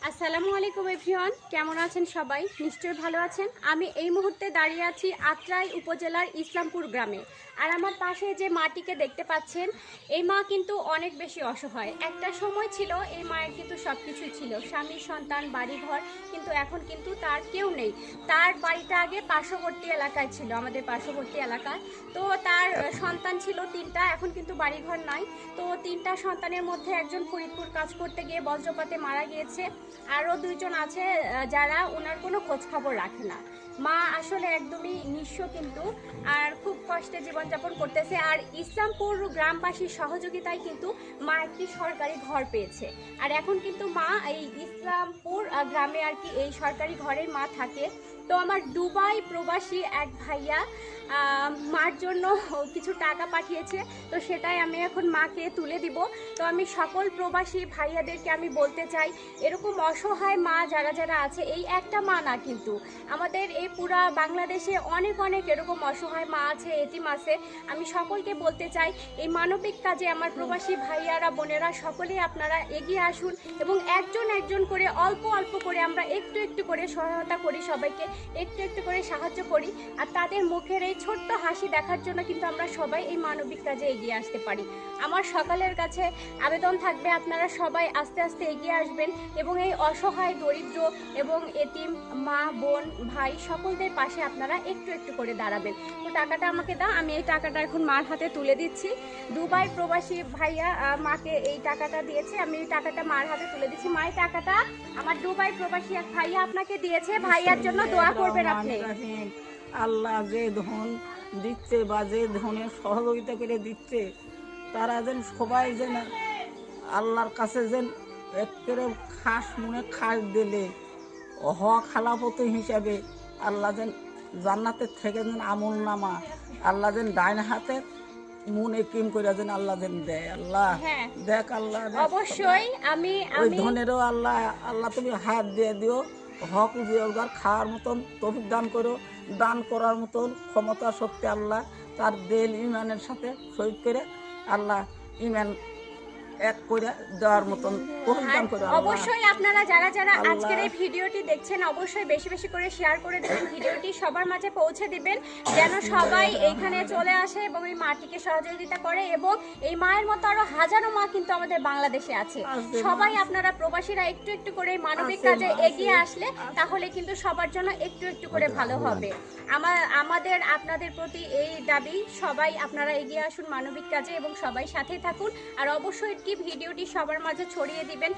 আসসালামু আলাইকুম এভরিওয়ান, কেমন আছেন সবাই? নিশ্চয়ই ভালো আছেন। আমি এই মুহূর্তে দাঁড়িয়ে আছি আত্রাই উপজেলার ইসলামপুর গ্রামে। আর আমার পাশে যে মাটিকে দেখতে পাচ্ছেন, এই মা কিন্তু অনেক বেশি অসহায়। একটা সময় ছিল এই মায়ের কিন্তু সব কিছুই ছিল, স্বামী, সন্তান, বাড়িঘর, কিন্তু এখন কিন্তু তার কেউ নেই। তার বাড়িটা আগে পার্শ্ববর্তী এলাকায় ছিল, আমাদের পার্শ্ববর্তী এলাকায়। তো তার সন্তান ছিল 3টা, এখন কিন্তু বাড়িঘর নাই। তো 3টা সন্তানের মধ্যে একজন ফরিদপুর কাজ করতে গিয়ে বজ্রপাতে মারা গিয়েছে। আরও 2জন আছে যারা ওনার কোনো খোঁজ খবর রাখে না। মা আসলে একদমই নিঃস্ব কিন্তু, আর খুব কষ্টে জীবনযাপন করতেছে। আর ইসলামপুর গ্রামবাসীর সহযোগিতায় কিন্তু মা একটি সরকারি ঘর পেয়েছে। আর এখন কিন্তু মা এই ইসলামপুর গ্রামে আর কি এই সরকারি ঘরের মা থাকে। তো আমার দুবাই প্রবাসী এক ভাইয়া মার জন্য কিছু টাকা পাঠিয়েছে, তো সেটাই আমি এখন মাকে তুলে দিব। তো আমি সকল প্রবাসী ভাইয়াদেরকে আমি বলতে চাই, এরকম অসহায় মা যারা যারা আছে, এই একটা মা না কিন্তু আমাদের এই পুরা বাংলাদেশে অনেক অনেক এরকম অসহায় মা আছে, এতিম আছে। আমি সকলকে বলতে চাই, এই মানবিক কাজে আমার প্রবাসী ভাইয়ারা বোনেরা সকলেই আপনারা এগিয়ে আসুন এবং একজন একজন করে অল্প অল্প করে আমরা একটু একটু করে সহায়তা করি, সবাইকে একটু একটু করে সাহায্য করি। আর তাদের মুখের এই ছোট্ট হাসি দেখার জন্য কিন্তু আমরা সবাই এই মানবিক কাজে এগিয়ে আসতে পারি। আমার সকালের কাছে আবেদন থাকবে, আপনারা সবাই আস্তে আস্তে এগিয়ে আসবেন এবং এই অসহায়, দরিদ্র এবং এতিম মা, বোন, ভাই সকলদের পাশে আপনারা একটু একটু করে দাঁড়াবেন। তো টাকাটা আমাকে দাও, আমি এই টাকাটা এখন মার হাতে তুলে দিচ্ছি। দুবাই প্রবাসী ভাইয়া মাকে এই টাকাটা দিয়েছে, আমি এই টাকাটা মার হাতে তুলে দিচ্ছি। মায়ের টাকাটা আমার দুবাই প্রবাসী এক ভাইয়া আপনাকে দিয়েছে, ভাইয়ার জন্য দোয়া করবেন আপনি। আল্লাহ যে ধন দিচ্ছে বা যে ধনের সহযোগিতা করে দিচ্ছে, তারা যেন সবাই যেন আল্লাহর কাছে যেন একেবারে খাস মনে খাস দিলে হক হালাপতি হিসাবে আল্লাহ যেন জান্নাতের থেকে যেন আমল নামা আল্লাহ যেন ডাইন হাতে মনে কিম করে যেন আল্লাহ যেন দেয়। আল্লাহ দেখ, আল্লাহ অবশ্যই আমি ওই ধনেরও আল্লাহ আল্লাহ তুমি হাত দিয়ে দিও, হক রোজগার খাওয়ার মতন তৌফিক দান করো, দান করার মতন ক্ষমতা শক্তি আল্লাহ তার দিল ইমানের সাথে শহীদ করে আল্লাহ ইমান এক করে দেওয়ার মতন তৌফিক দান করো। অবশ্যই আপনারা যারা যারা আজকের এই ভিডিওটি দেখছেন, অবশ্যই বেশি বেশি করে শেয়ার করে দিবেন, ভিডিওটি সবার মাঝে পৌঁছে দিবেন, যেন সবাই এইখানে চলে আসে এবং এই মাটিকে সহযোগিতা করে। এবং এই মায়ের মতো আরো হাজারো মা কিন্তু আমাদের বাংলাদেশে আছে। সবাই আপনারা প্রবাসীরা একটু একটু করে মানবিক কাজে এগিয়ে আসলে তাহলে কিন্তু সবার জন্য একটু একটু করে ভালো হবে। আমাদের আপনাদের প্রতি এই দাবি, সবাই আপনারা এগিয়ে আসুন মানবিক কাজে এবং সবাই সাথে থাকুন। আর অবশ্যই ভিডিওটি সবার মাঝে ছড়িয়ে দিবেন।